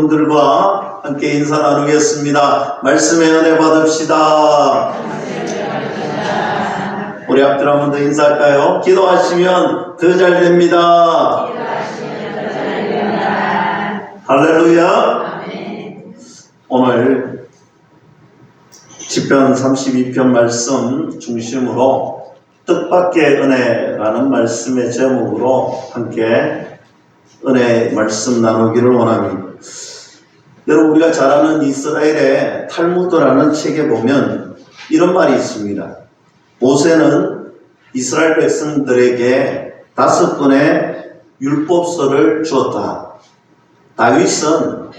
분들과 함께 인사 나누겠습니다. 말씀의 은혜 받읍시다. 우리 앞들 한번 더 인사할까요? 기도하시면 더 잘 됩니다. 할렐루야. 오늘 시편 32편 말씀 중심으로 뜻밖의 은혜라는 말씀의 제목으로 함께 은혜의 말씀 나누기를 원합니다. 여러분, 우리가 잘 아는 이스라엘의 탈무드라는 책에 보면 이런 말이 있습니다. 모세는 이스라엘 백성들에게 5권의 율법서를 주었다. 다윗은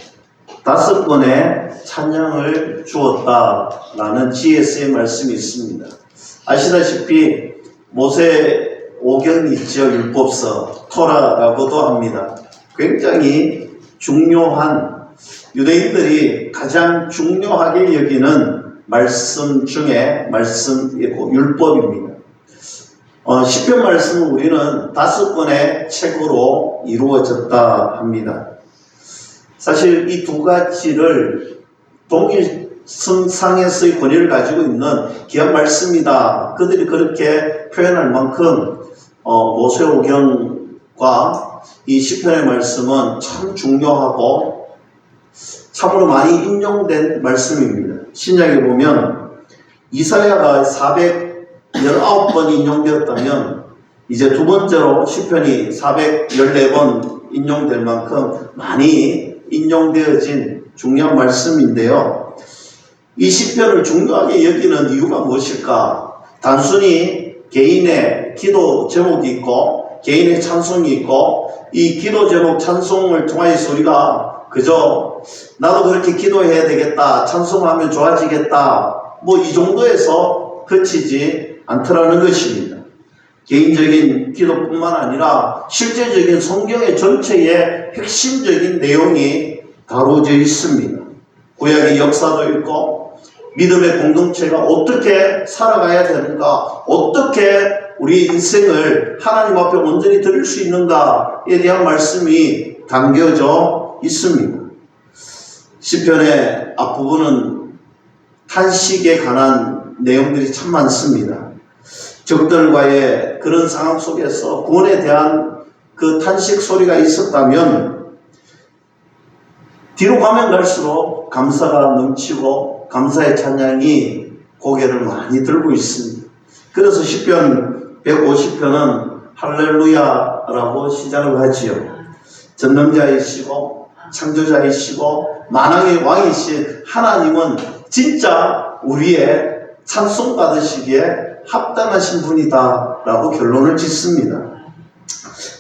5권의 찬양을 주었다라는 GS의 말씀이 있습니다. 아시다시피 모세 오경이 있죠. 율법서, 토라라고도 합니다. 굉장히 중요한, 유대인들이 가장 중요하게 여기는 말씀 중에 말씀이고 율법입니다. 시편 말씀은 우리는 5권의 책으로 이루어졌다 합니다. 사실 이 두 가지를 동일성상에서의 권위를 가지고 있는 귀한 말씀이다. 그들이 그렇게 표현할 만큼 모세오경과 이 시편의 말씀은 참 중요하고 참으로 많이 인용된 말씀입니다. 신약에 보면 이사야가 419번 인용되었다면 이제 두 번째로 시편이 414번 인용될 만큼 많이 인용되어진 중요한 말씀인데요. 이 시편을 중요하게 여기는 이유가 무엇일까? 단순히 개인의 기도 제목이 있고 개인의 찬송이 있고 이 기도 제목 찬송을 통해서 우리가 그저 나도 그렇게 기도해야 되겠다, 찬송하면 좋아지겠다, 뭐 이 정도에서 그치지 않더라는 것입니다. 개인적인 기도뿐만 아니라 실제적인 성경의 전체의 핵심적인 내용이 다루어져 있습니다. 구약의 역사도 있고 믿음의 공동체가 어떻게 살아가야 되는가, 어떻게 우리 인생을 하나님 앞에 온전히 드릴 수 있는가에 대한 말씀이 담겨져 있습니다. 시편의 앞부분은 탄식에 관한 내용들이 참 많습니다. 적들과의 그런 상황 속에서 구원에 대한 그 탄식 소리가 있었다면 뒤로 가면 갈수록 감사가 넘치고 감사의 찬양이 고개를 많이 들고 있습니다. 그래서 시편 150편은 할렐루야라고 시작을 하지요. 전능자이시고 창조자이시고 만왕의 왕이신 하나님은 진짜 우리의 찬송 받으시기에 합당하신 분이다 라고 결론을 짓습니다.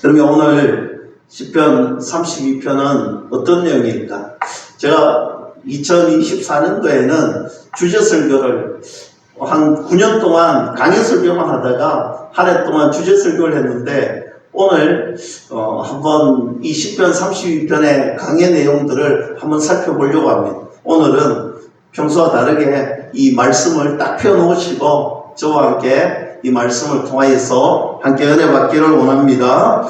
그러면 오늘 시편 32편은 어떤 내용일까? 제가 2024년도에는 주제설교를 한 9년 동안 강연설교만 하다가 한 해 동안 주제설교를 했는데 오늘 한번 이 시편 32편의 강의 내용들을 한번 살펴보려고 합니다. 오늘은 평소와 다르게 이 말씀을 딱 펴놓으시고 저와 함께 이 말씀을 통하여서 함께 은혜 받기를 원합니다.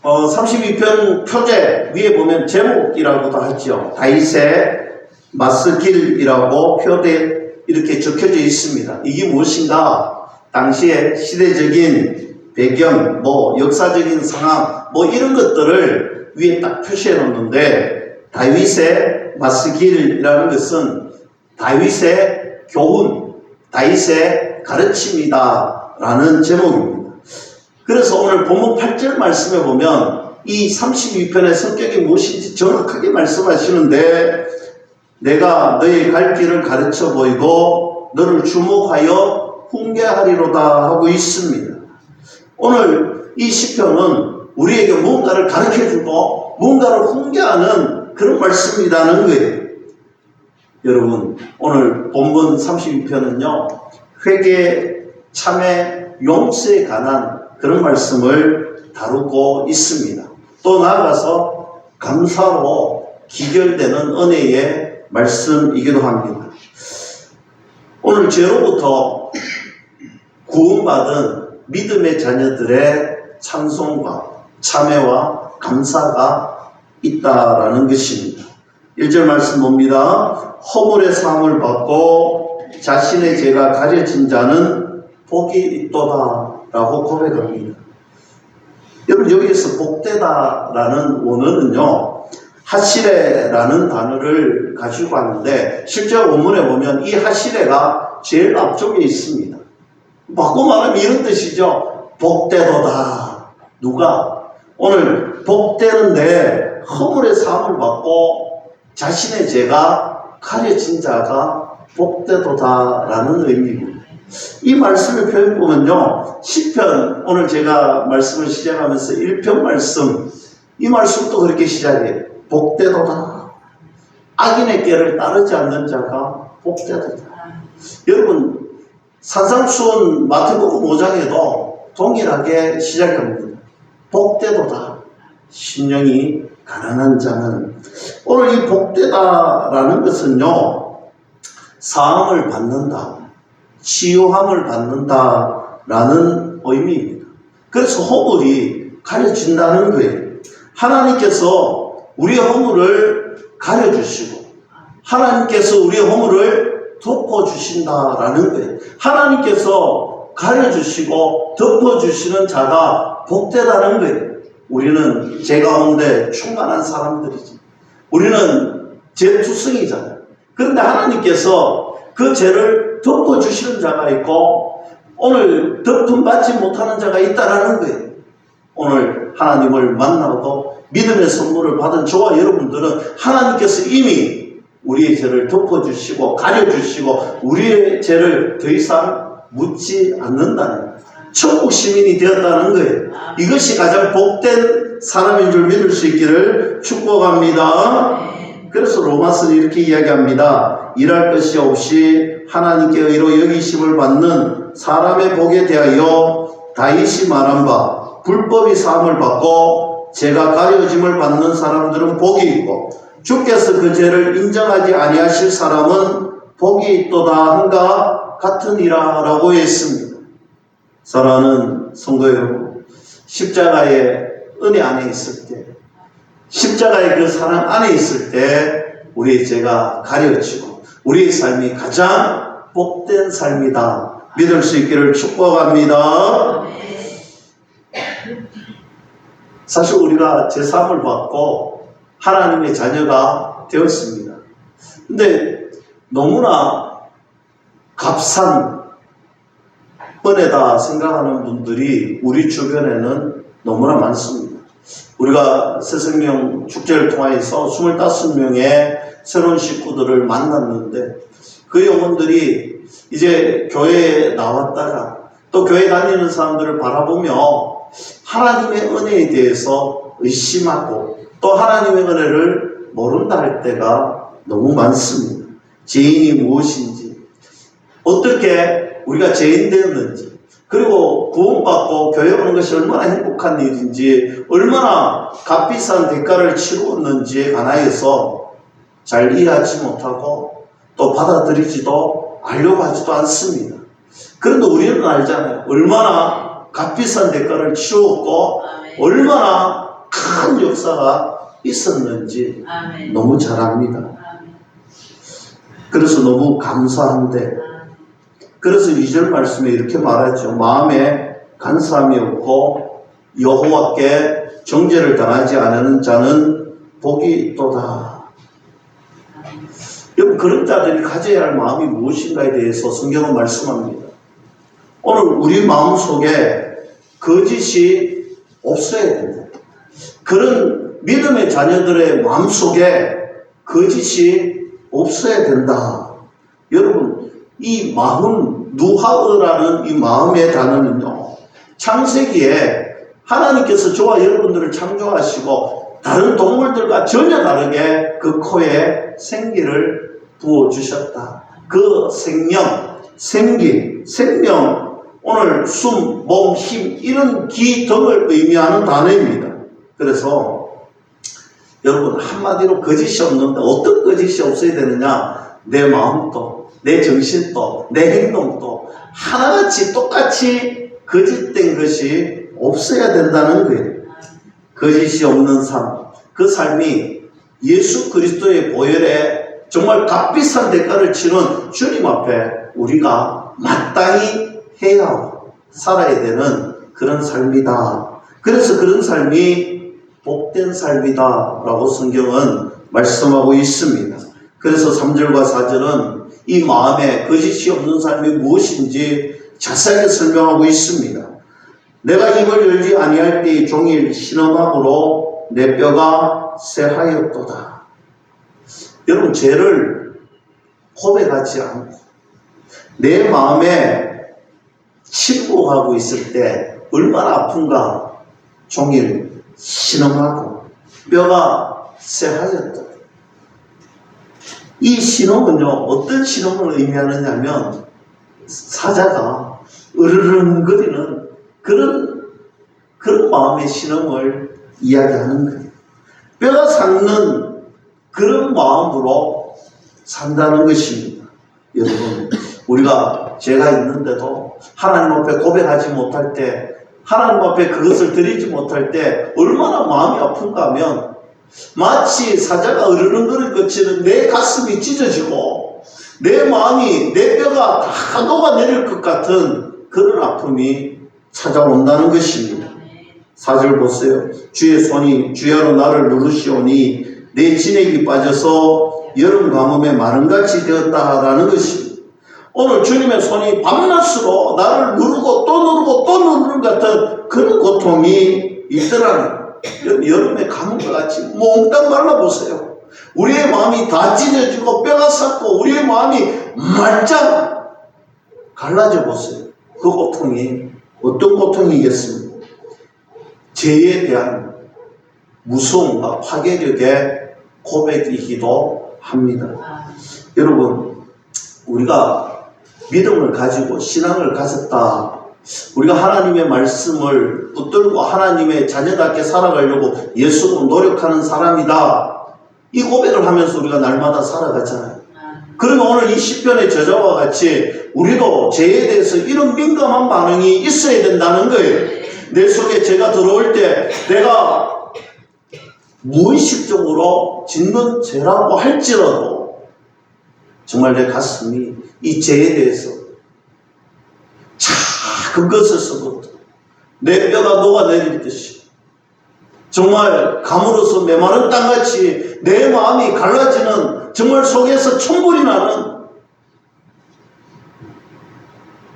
32편 표제 위에 보면 제목이라고도 하죠. 다윗의 마스길이라고 표대 이렇게 적혀져 있습니다. 이게 무엇인가? 당시의 시대적인 배경, 역사적인 상황, 이런 것들을 위에 딱 표시해 놓는데 다윗의 마스길이라는 것은 다윗의 교훈, 다윗의 가르침이다 라는 제목입니다. 그래서 오늘 본문 8절 말씀에 보면 이 32편의 성격이 무엇인지 정확하게 말씀하시는데 내가 너의 갈 길을 가르쳐 보이고 너를 주목하여 훈계하리로다 하고 있습니다. 오늘 이 시편은 우리에게 무언가를 가르쳐주고 무언가를 훈계하는 그런 말씀이라는 거예요. 여러분, 오늘 본문 32편은요 회개, 참회, 용서에 관한 그런 말씀을 다루고 있습니다. 또 나아가서 감사로 기결되는 은혜의 말씀이기도 합니다. 오늘 죄로부터 구원받은 믿음의 자녀들의 찬송과 참회와 감사가 있다라는 것입니다. 1절 말씀 봅니다. 허물의 사함을 받고 자신의 죄가 가려진 자는 복이 있도다 라고 고백합니다. 여러분, 여기에서 복되다라는 원어는요, 하시레라는 단어를 가지고 왔는데, 실제 원문에 보면 이 하시레가 제일 앞쪽에 있습니다. 바꿔 말하면 이런 뜻이죠. 복되도다. 누가? 오늘 복되는데 허물의 사함을 받고 자신의 죄가 가려진 자가 복되도다라는 의미입니다. 이 말씀의 표현 보면요, 시편, 오늘 제가 말씀을 시작하면서 1편 말씀, 이 말씀도 그렇게 시작해요. 복되도다. 악인의 길을 따르지 않는 자가 복되도다. 여러분, 산상수훈 마태복음 5장에도 동일하게 시작합니다. 복되도다. 심령이 가난한 자는. 오늘 이 복되다라는 것은요, 사함을 받는다, 치유함을 받는다라는 의미입니다. 그래서 허물이 가려진다는 거예요. 하나님께서 우리의 허물을 가려주시고 하나님께서 우리의 허물을 덮어주신다라는 거예요. 하나님께서 가려주시고 덮어주시는 자가 복되다는 거예요. 우리는 죄 가운데 충만한 사람들이지. 우리는 죄투성이잖아요. 그런데 하나님께서 그 죄를 덮어주시는 자가 있고 오늘 덮음받지 못하는 자가 있다라는 거예요. 오늘 하나님을 만나고 믿음의 선물을 받은 저와 여러분들은 하나님께서 이미 우리의 죄를 덮어주시고 가려주시고 우리의 죄를 더 이상 묻지 않는다는 천국 시민이 되었다는 거예요. 이것이 가장 복된 사람인 줄 믿을 수 있기를 축복합니다. 그래서 로마서는 이렇게 이야기합니다. 일할 것이 없이 하나님께 의로 여기심을 받는 사람의 복에 대하여 다윗이 말한 바 불법이 사함을 받고 죄가 가려짐을 받는 사람들은 복이 있고 주께서 그 죄를 인정하지 아니하실 사람은 복이 있도다 한가 같으니라 라고 했습니다. 사랑하는 성도 여러분, 십자가의 은혜 안에 있을 때, 십자가의 그 사랑 안에 있을 때 우리의 죄가 가려지고 우리의 삶이 가장 복된 삶이다 믿을 수 있기를 축복합니다. 사실 우리가 제사함을 받고 하나님의 자녀가 되었습니다. 근데 너무나 값싼 은혜다 생각하는 분들이 우리 주변에는 너무나 많습니다. 우리가 새생명 축제를 통해서 25명의 새로운 식구들을 만났는데 그 영혼들이 이제 교회에 나왔다가 또 교회 다니는 사람들을 바라보며 하나님의 은혜에 대해서 의심하고 또 하나님의 은혜를 모른다 할 때가 너무 많습니다. 죄인이 무엇인지, 어떻게 우리가 죄인 되었는지, 그리고 구원받고 교회 오는 것이 얼마나 행복한 일인지, 얼마나 값비싼 대가를 치루었는지에 관하여서 잘 이해하지 못하고 또 받아들이지도 않으려고 하지도 않습니다. 그런데 우리는 알잖아요. 얼마나 값비싼 대가를 치루었고 얼마나 큰 역사가 있었는지 너무 잘 압니다. 그래서 너무 감사한데, 그래서 2절 말씀에 이렇게 말하죠. 마음에 간사함이 없고 여호와께 정죄를 당하지 않는 자는 복이 있도다. 여러분, 그런 자들이 가져야 할 마음이 무엇인가에 대해서 성경은 말씀합니다. 오늘 우리 마음속에 거짓이 없어야 된다. 그런 믿음의 자녀들의 마음속에 거짓이 없어야 된다. 여러분, 이 마음, 누하으라는 이 마음의 단어는요, 창세기에 하나님께서 저와 여러분들을 창조하시고 다른 동물들과 전혀 다르게 그 코에 생기를 부어주셨다. 그 생명, 생기, 생명, 오늘 숨, 몸, 힘, 이런 기 등을 의미하는 단어입니다. 그래서 여러분, 한마디로 거짓이 없는데 어떤 거짓이 없어야 되느냐? 내 마음도, 내 정신도, 내 행동도 하나같이 똑같이 거짓된 것이 없어야 된다는 거예요. 거짓이 없는 삶, 그 삶이 예수 그리스도의 보혈에 정말 값비싼 대가를 치른 주님 앞에 우리가 마땅히 해야 하고 살아야 되는 그런 삶이다. 그래서 그런 삶이 복된 삶이다 라고 성경은 말씀하고 있습니다. 그래서 3절과 4절은 이 마음에 거짓이 없는 삶이 무엇인지 자세하게 설명하고 있습니다. 내가 입을 열지 아니할 때 종일 신음함으로 내 뼈가 쇠하였도다. 여러분, 죄를 고백하지 않고 내 마음에 침묵하고 있을 때 얼마나 아픈가. 종일 신음하고 뼈가 쇠하였다. 이 신음은요, 어떤 신음을 의미하느냐면 사자가 으르렁거리는 그런 마음의 신음을 이야기하는 거예요. 뼈가 삭는 그런 마음으로 산다는 것입니다. 여러분, 우리가 죄가 있는데도 하나님 앞에 고백하지 못할 때, 하나님 앞에 그것을 드리지 못할 때 얼마나 마음이 아픈가 하면 마치 사자가 으르렁거릴 것처럼 내 가슴이 찢어지고 내 마음이, 내 뼈가 다 녹아내릴 것 같은 그런 아픔이 찾아온다는 것입니다. 4절 보세요. 주의 손이 주야로 나를 누르시오니 내 진액이 빠져서 여름 가뭄에 마른같이 되었다라는 것입니다. 오늘 주님의 손이 밤낮으로 나를 누르고 또 누르고 또 누르는 같은 그런 고통이 있더라는 여름의 가뭄과 같이 몽땅 말라보세요. 우리의 마음이 다 찢어지고 뼈가 삭고 우리의 마음이 말짱 갈라져 보세요. 그 고통이 어떤 고통이겠습니까? 죄에 대한 무서움과 파괴력의 고백이기도 합니다. 여러분, 우리가 믿음을 가지고 신앙을 가졌다. 우리가 하나님의 말씀을 붙들고 하나님의 자녀답게 살아가려고 예수로 노력하는 사람이다. 이 고백을 하면서 우리가 날마다 살아가잖아요. 그러면 오늘 이 시편의 저자와 같이 우리도 죄에 대해서 이런 민감한 반응이 있어야 된다는 거예요. 내 속에 죄가 들어올 때 내가 무의식적으로 짓는 죄라고 할지라도 정말 내 가슴이 이 죄에 대해서 작은 것에서부터 내 뼈가 녹아내릴 듯이 정말 감으로서 메마른 땅같이 내 마음이 갈라지는 정말 속에서 천불이 나는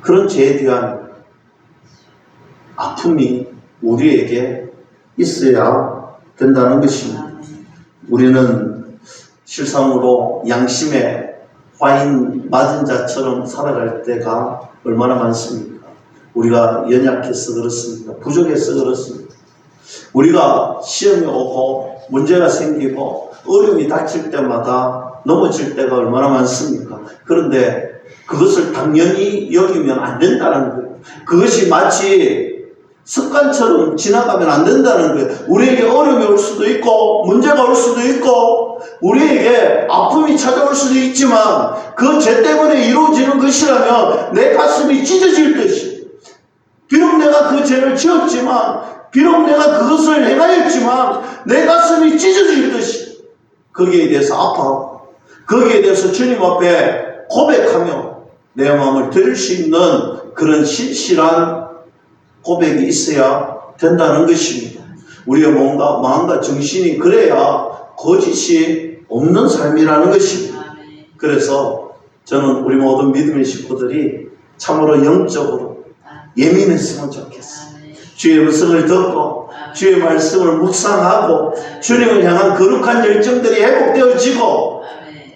그런 죄에 대한 아픔이 우리에게 있어야 된다는 것입니다. 우리는 실상으로 양심에 화인 맞은 자처럼 살아갈 때가 얼마나 많습니까? 우리가 연약해서 그렇습니다. 부족해서 그렇습니다. 우리가 시험이 오고 문제가 생기고 어려움이 닥칠 때마다 넘어질 때가 얼마나 많습니까? 그런데 그것을 당연히 여기면 안 된다는 거예요. 그것이 마치 습관처럼 지나가면 안 된다는 거예요. 우리에게 어려움이 올 수도 있고 문제가 올 수도 있고 우리에게 아픔이 찾아올 수도 있지만 그 죄 때문에 이루어지는 것이라면 내 가슴이 찢어질 듯이 비록 내가 그 죄를 지었지만 비록 내가 그것을 행하였지만 내 가슴이 찢어질 듯이 거기에 대해서 아파하고 거기에 대해서 주님 앞에 고백하며 내 마음을 드릴 수 있는 그런 신실한 고백이 있어야 된다는 것입니다. 우리의 마음과 정신이 그래야 거짓이 없는 삶이라는 것입니다. 그래서 저는 우리 모든 믿음의 식구들이 참으로 영적으로 예민했으면 좋겠어요. 주의 음성을 듣고 주의 말씀을 묵상하고 주님을 향한 거룩한 열정들이 회복되어지고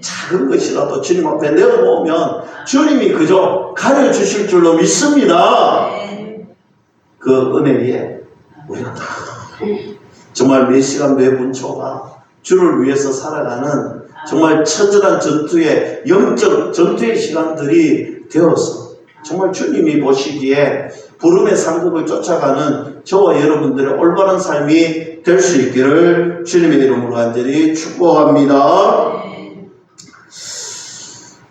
작은 것이라도 주님 앞에 내어놓으면 주님이 그저 가려주실 줄로 믿습니다. 그 은혜 위에 우리가 다 정말 몇 시간 몇 분초가 주를 위해서 살아가는 정말 처절한 전투의 영적 전투의 시간들이 되어서 정말 주님이 보시기에 부름의 상급을 쫓아가는 저와 여러분들의 올바른 삶이 될 수 있기를 주님의 이름으로 간절히 축복합니다.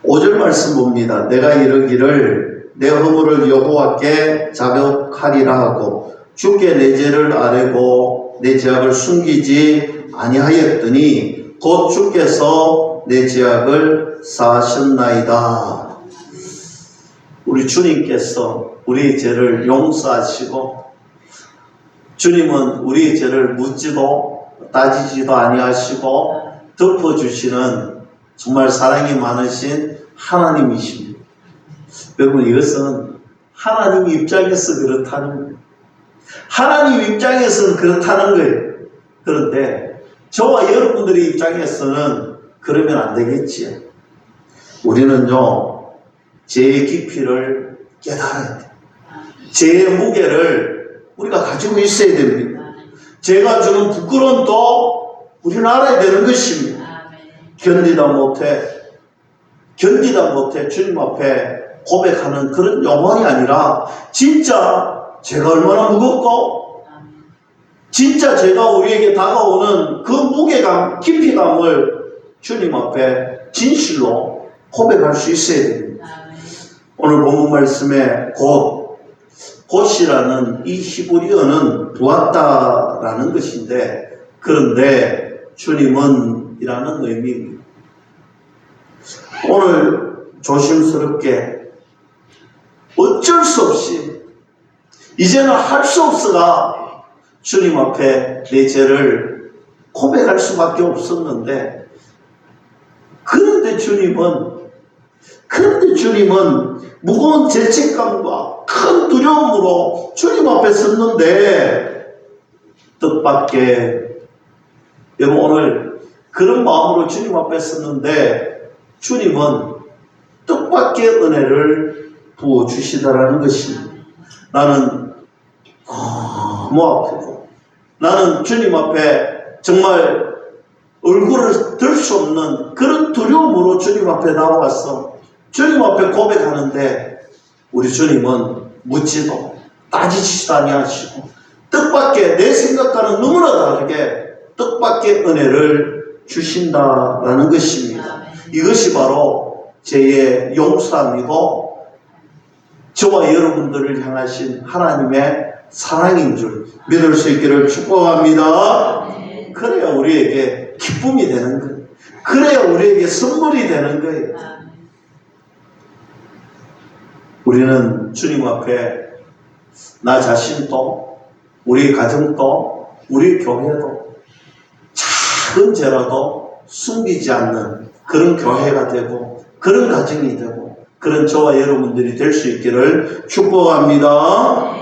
5절 말씀 봅니다. 내가 이르기를 내 허물을 여호와께 자백하리라 하고 주께 내 죄를 아뢰고 내 죄악을 숨기지 아니하였더니 곧 주께서 내 죄악을 사하셨나이다. 우리 주님께서 우리의 죄를 용서하시고 주님은 우리의 죄를 묻지도 따지지도 아니하시고 덮어주시는 정말 사랑이 많으신 하나님이십니다. 여러분, 이것은 하나님 입장에서 그렇다는 거예요. 하나님 입장에서는 그렇다는 거예요. 그런데 저와 여러분들의 입장에서는 그러면 안 되겠지요. 우리는요, 죄의 깊이를 깨달아야 돼요. 죄의 무게를 우리가 가지고 있어야 됩니다. 죄가 주는 부끄러움도 우리는 알아야 되는 것입니다. 견디다 못해 주님 앞에 고백하는 그런 영혼이 아니라 진짜 죄가 얼마나 무겁고 진짜 죄가 우리에게 다가오는 그 무게감, 깊이감을 주님 앞에 진실로 고백할 수 있어야 됩니다. 오늘 본문 말씀에 곧이라는 이 히브리어는 보았다라는 것인데, 그런데 주님은 이라는 의미입니다. 오늘 조심스럽게 어쩔 수 없이 이제는 할 수 없어가 주님 앞에 내 죄를 고백할 수밖에 없었는데, 그런데 주님은 무거운 죄책감과 큰 두려움으로 주님 앞에 섰는데, 뜻밖의, 여러분 오늘 그런 마음으로 주님 앞에 섰는데 주님은 뜻밖의 은혜를 부어주시다라는 것입니다. 나는 너무 아프고, 나는 주님 앞에 정말 얼굴을 들 수 없는 그런 두려움으로 주님 앞에 나와서 주님 앞에 고백하는데, 우리 주님은 묻지도 따지지도 아니하시고 뜻밖의, 내 생각과는 너무나 다르게 뜻밖의 은혜를 주신다라는 것입니다. 이것이 바로 죄의 용서함이고 저와 여러분들을 향하신 하나님의 사랑인 줄 믿을 수 있기를 축복합니다. 그래야 우리에게 기쁨이 되는 거예요. 그래야 우리에게 선물이 되는 거예요. 우리는 주님 앞에 나 자신도, 우리 가정도, 우리 교회도 작은 죄라도 숨기지 않는 그런 교회가 되고 그런 가정이 되고 그런 저와 여러분들이 될 수 있기를 축복합니다.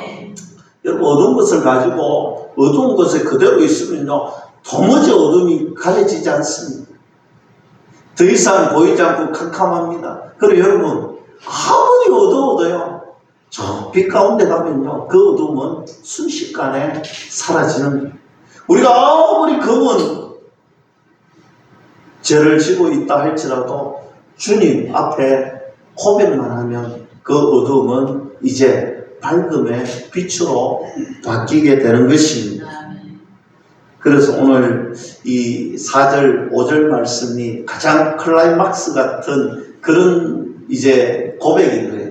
여러분, 어두운 것을 가지고 어두운 것에 그대로 있으면요, 도무지 어둠이 가려지지 않습니다. 더 이상 보이지 않고 캄캄합니다. 그리고 여러분, 아무리 어두워도요, 저 빛 가운데 가면요, 그 어둠은 순식간에 사라지는 거예요. 우리가 아무리 검은 죄를 지고 있다 할지라도 주님 앞에 고백만 하면 그 어둠은 이제 밝음의 빛으로 바뀌게 되는 것입니다. 그래서 오늘 이 4절, 5절 말씀이 가장 클라이막스 같은 그런 이제 고백인 거예요.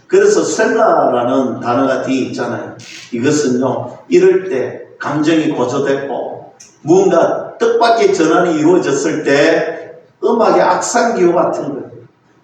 그래서 셀라라는 단어가 뒤에 있잖아요. 이것은요, 이럴 때 감정이 고조됐고 무언가 뜻밖의 전환이 이루어졌을 때 음악의 악상기호 같은 거예요.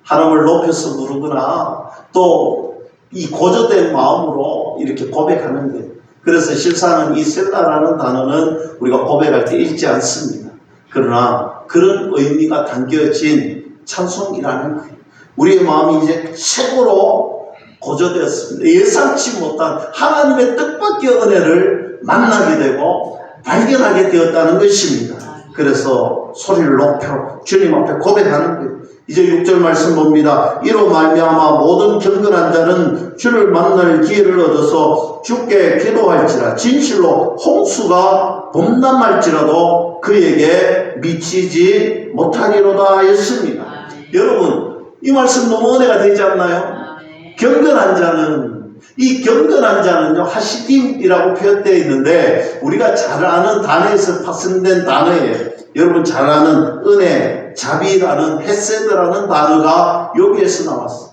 하나님을 높여서 부르거나 또 이 고조된 마음으로 이렇게 고백하는 거예요. 그래서 실상은 이 셀라라는 단어는 우리가 고백할 때 읽지 않습니다. 그러나 그런 의미가 담겨진 찬송이라는 거예요. 우리의 마음이 이제 최고로 고조되었습니다. 예상치 못한 하나님의 뜻밖의 은혜를 만나게 되고 발견하게 되었다는 것입니다. 그래서 소리를 높여 주님 앞에 고백하는 거예요. 이제 6절 말씀 봅니다. 이로 말미암아 모든 경건한 자는 주를 만날 기회를 얻어서 주께 기도할지라. 진실로 홍수가 범람할지라도 그에게 미치지 못하리로다 했습니다. 여러분, 이 말씀 너무 은혜가 되지 않나요? 경건한 자는, 이 경건한 자는요, 하시딤이라고 표현되어 있는데 우리가 잘 아는 단어에서 파생된 단어예요. 여러분 잘 아는 은혜, 자비라는, 헤세드라는 단어가 여기에서 나왔어요.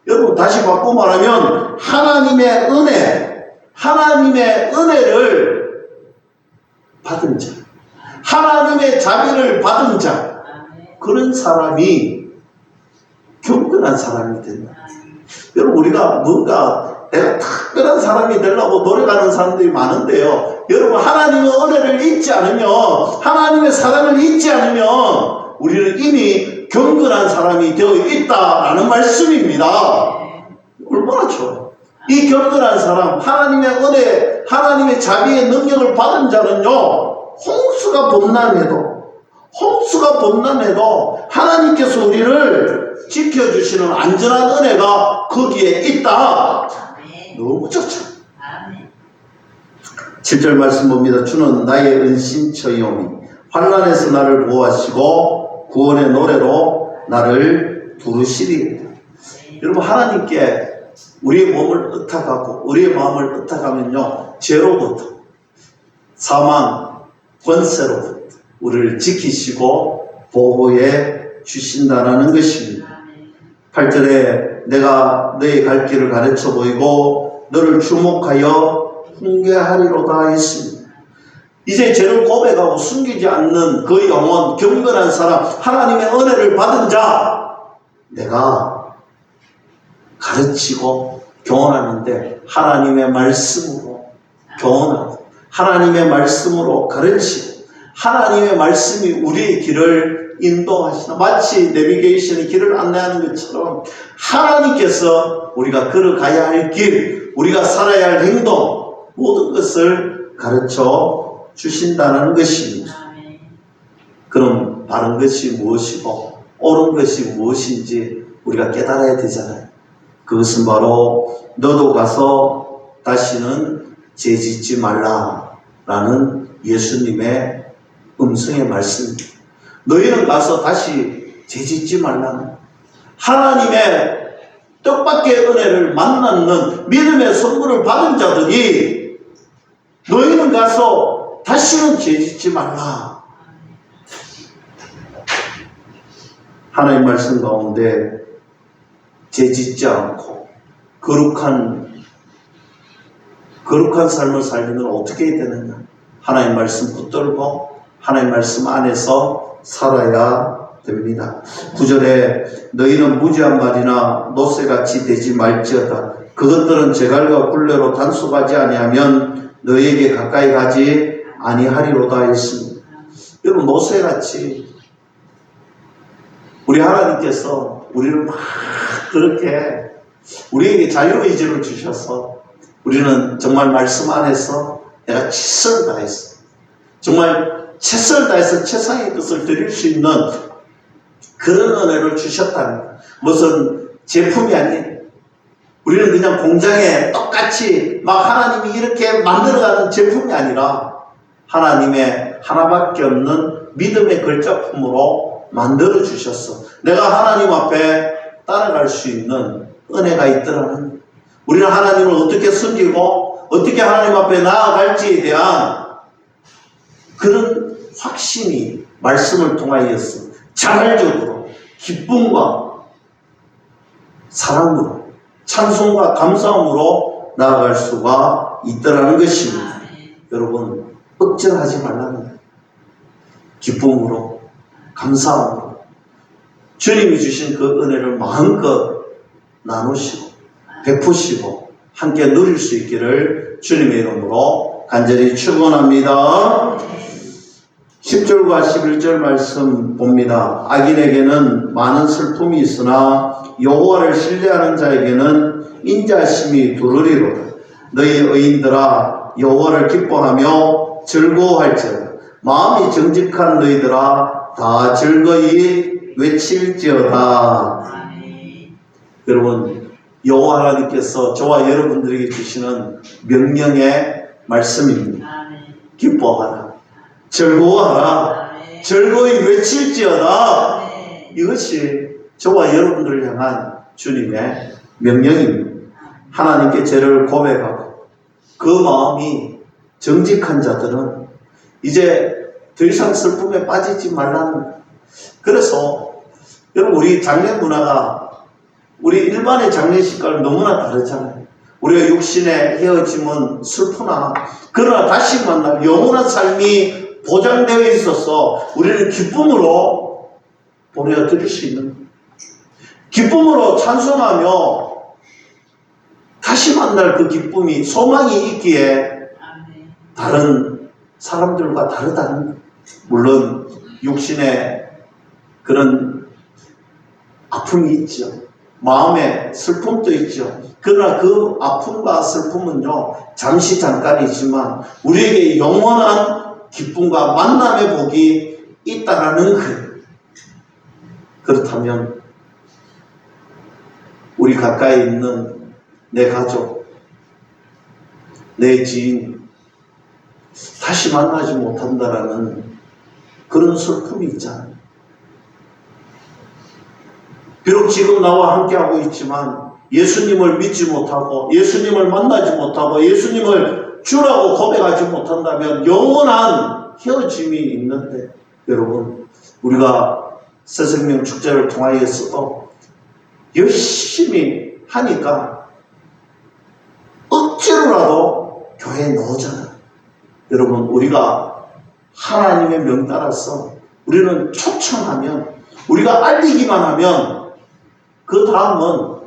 여러분 다시 바꿔 말하면 하나님의 은혜, 하나님의 은혜를 받은 자, 하나님의 자비를 받은 자, 그런 사람이 경건한 사람이 된다. 여러분, 우리가 뭔가 내가 특별한 사람이 되려고 노력하는 사람들이 많은데요. 여러분, 하나님의 은혜를 잊지 않으면, 하나님의 사랑을 잊지 않으면 우리는 이미 경건한 사람이 되어 있다라는 말씀입니다. 얼마나 좋아요. 이 경건한 사람, 하나님의 은혜, 하나님의 자비의 능력을 받은 자는요, 홍수가 범람해도 하나님께서 우리를 지켜주시는 안전한 은혜가 거기에 있다. 너무 좋죠. 7절 말씀 봅니다. 주는 나의 은신처이오니 환난에서 나를 보호하시고 구원의 노래로 나를 부르시리. 여러분, 하나님께 우리의 몸을 의탁하고 우리의 마음을 의탁하면요, 죄로부터, 사망, 권세로부터 우리를 지키시고 보호해 주신다는 것입니다. 8절에 내가 너의 갈 길을 가르쳐 보이고 너를 주목하여 훈계하리로다 했습니다. 이제 죄를 고백하고 숨기지 않는 그 영혼, 경건한 사람, 하나님의 은혜를 받은 자, 내가 가르치고 교훈하는데 하나님의 말씀으로 교훈하고 하나님의 말씀으로 가르치고 하나님의 말씀이 우리의 길을 인도하시나, 마치 내비게이션의 길을 안내하는 것처럼 하나님께서 우리가 걸어가야 할 길, 우리가 살아야 할 행동, 모든 것을 가르쳐 주신다는 것입니다. 그럼 바른 것이 무엇이고 옳은 것이 무엇인지 우리가 깨달아야 되잖아요. 그것은 바로 너도 가서 다시는 죄짓지 말라라는 예수님의 음성의 말씀입니다. 너희는 가서 다시 죄짓지 말라는 하나님의 뜻밖의 은혜를 만나는 믿음의 선물을 받은 자들이 너희는 가서 다시는 죄짓지 말라. 하나님 말씀 가운데 죄짓지 않고 거룩한 삶을 살려면 어떻게 해야 되느냐? 하나님 말씀 붙들고 하나님 말씀 안에서 살아야 됩니다. 9절에 너희는 무지한 말이나 노새같이 되지 말지어다. 그것들은 제갈과 굴레로 단속하지 아니하면 너희에게 가까이 가지 아니하리로다 했습니다. 여러분, 노새같이 우리 하나님께서 우리를 막 그렇게 우리에게 자유의지를 주셔서 우리는 정말 말씀 안에서 내가 최선을 다했어, 정말 최선을 다해서 최상의 것을 드릴 수 있는 그런 은혜를 주셨다는 거예요. 무슨 제품이 아니에요. 우리는 그냥 공장에 똑같이 막 하나님이 이렇게 만들어가는 제품이 아니라 하나님의 하나밖에 없는 믿음의 걸작품으로 만들어 주셨어. 내가 하나님 앞에 따라갈 수 있는 은혜가 있더라는. 우리는 하나님을 어떻게 섬기고 어떻게 하나님 앞에 나아갈지에 대한 그런 확신이 말씀을 통하여서 자발적으로 기쁨과 사랑으로 찬송과 감사함으로 나아갈 수가 있더라는 것입니다. 여러분, 억지로 하지 말라는 거예요. 기쁨으로, 감사함으로 주님이 주신 그 은혜를 마음껏 나누시고 베푸시고 함께 누릴 수 있기를 주님의 이름으로 간절히 축원합니다. 10절과 11절 말씀 봅니다. 악인에게는 많은 슬픔이 있으나 여호와를 신뢰하는 자에게는 인자심이 두루리로다. 너희 의인들아 여호와를 기뻐하며 즐거워할지어다. 마음이 정직한 너희들아 다 즐거이 외칠지어다. 여러분, 여호와 하나님께서 저와 여러분들에게 주시는 명령의 말씀입니다. 기뻐하라, 즐거워하라, 즐거이 외칠지어다. 이것이 저와 여러분들을 향한 주님의 명령입니다. 하나님께 죄를 고백하고 그 마음이 정직한 자들은 이제 더 이상 슬픔에 빠지지 말라는. 그래서 여러분, 우리 장례 문화가 우리 일반의 장례식과는 너무나 다르잖아요. 우리가 육신의 헤어짐은 슬프나 그러나 다시 만날 영원한 삶이 보장되어 있어서 우리는 기쁨으로 보내드릴 수 있는 거예요. 기쁨으로 찬송하며 다시 만날 그 기쁨이, 소망이 있기에 다른 사람들과 다르다는 거예요. 물론 육신의 그런 아픔이 있죠. 마음의 슬픔도 있죠. 그러나 그 아픔과 슬픔은요, 잠시 잠깐이지만 우리에게 영원한 기쁨과 만남의 복이 있다라는 거예요. 그렇다면 우리 가까이 있는 내 가족, 내 지인 다시 만나지 못한다라는 그런 슬픔이 있잖아요. 비록 지금 나와 함께하고 있지만 예수님을 믿지 못하고 예수님을 만나지 못하고 예수님을 주라고 고백하지 못한다면 영원한 헤어짐이 있는데, 여러분, 우리가 새생명 축제를 통하여서도 열심히 하니까 억지로라도 교회에 넣어잖아요. 여러분, 우리가 하나님의 명 따라서 우리는 초청하면, 우리가 알리기만 하면 그 다음은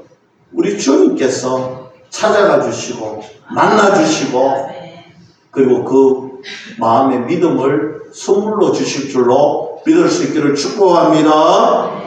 우리 주님께서 찾아가 주시고 만나 주시고 그리고 그 마음의 믿음을 선물로 주실 줄로 믿을 수 있기를 축복합니다.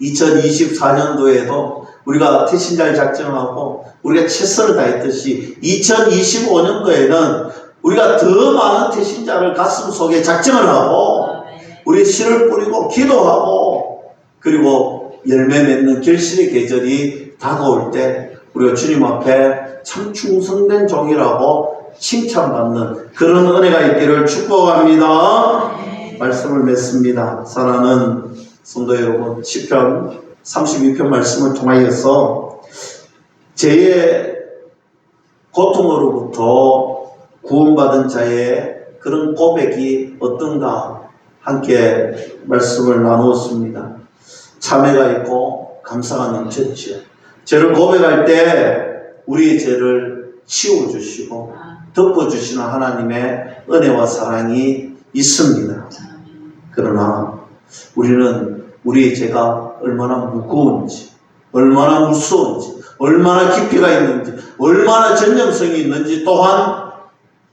2024년도에도 우리가 태신자를 작정하고 우리가 최선을 다했듯이 2025년도에는 우리가 더 많은 태신자를 가슴 속에 작정을 하고 우리의 씨를 뿌리고 기도하고 그리고 열매 맺는 결실의 계절이 다가올 때 우리가 주님 앞에 참 충성된 종이라고 칭찬받는 그런 은혜가 있기를 축복합니다. 말씀을 맺습니다. 사랑하는 성도 여러분, 시편 32편 말씀을 통하여서 죄의 고통으로부터 구원받은 자의 그런 고백이 어떤가 함께 말씀을 나누었습니다. 참회가 있고 감사가 넘쳤지요. 죄를 고백할 때 우리의 죄를 치워주시고 덮어주시는 하나님의 은혜와 사랑이 있습니다. 그러나 우리는 우리의 죄가 얼마나 무거운지, 얼마나 무서운지, 얼마나 깊이가 있는지, 얼마나 전념성이 있는지 또한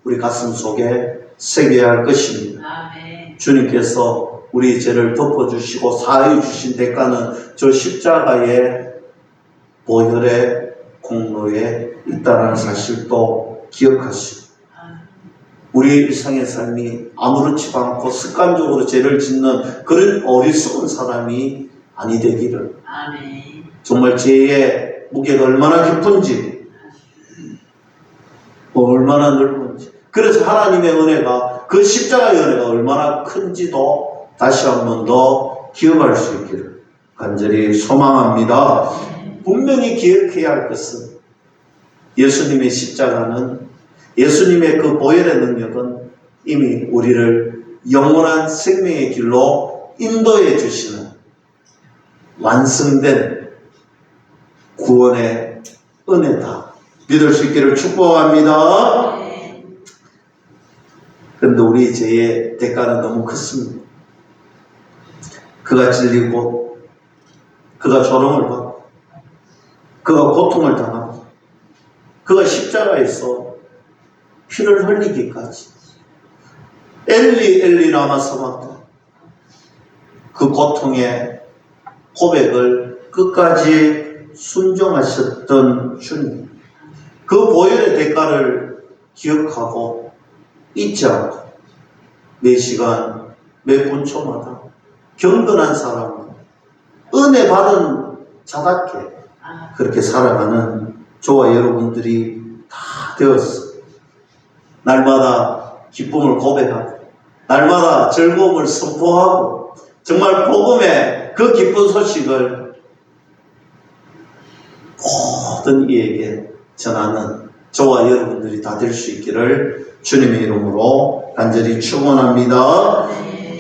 우리 가슴 속에 새겨야 할 것입니다. 주님께서 우리의 죄를 덮어주시고 사하여 주신 대가는 저 십자가의 보혈의 공로에 있다는 사실도 기억하시고 우리의 일상의 삶이 아무렇지도 않고 습관적으로 죄를 짓는 그런 어리석은 사람이 아니 되기를, 정말 죄의 무게가 얼마나 깊은지 얼마나 넓은지, 그래서 하나님의 은혜가, 그 십자가의 은혜가 얼마나 큰지도 다시 한 번 더 기억할 수 있기를 간절히 소망합니다. 분명히 기억해야 할 것은 예수님의 십자가는, 예수님의 그 보혈의 능력은 이미 우리를 영원한 생명의 길로 인도해 주시는 완성된 구원의 은혜다 믿을 수 있기를 축복합니다. 그런데 우리 죄의 대가는 너무 컸습니다. 그가 찔리고 그가 조롱을 받고 그가 고통을 당하고 그가 십자가에서 피를 흘리기까지 엘리 엘리 라마 사박다, 그 고통의 고백을 끝까지 순종하셨던 주님, 그 보혈의 대가를 기억하고 잊지 않고 매 시간 매 분초마다 경건한 사람, 은혜 받은 자답게 그렇게 살아가는 저와 여러분들이 다 되었어. 날마다 기쁨을 고백하고 날마다 즐거움을 선포하고 정말 복음의 그 기쁜 소식을 모든 이에게 전하는 저와 여러분들이 다 될 수 있기를 주님의 이름으로 간절히 축원합니다.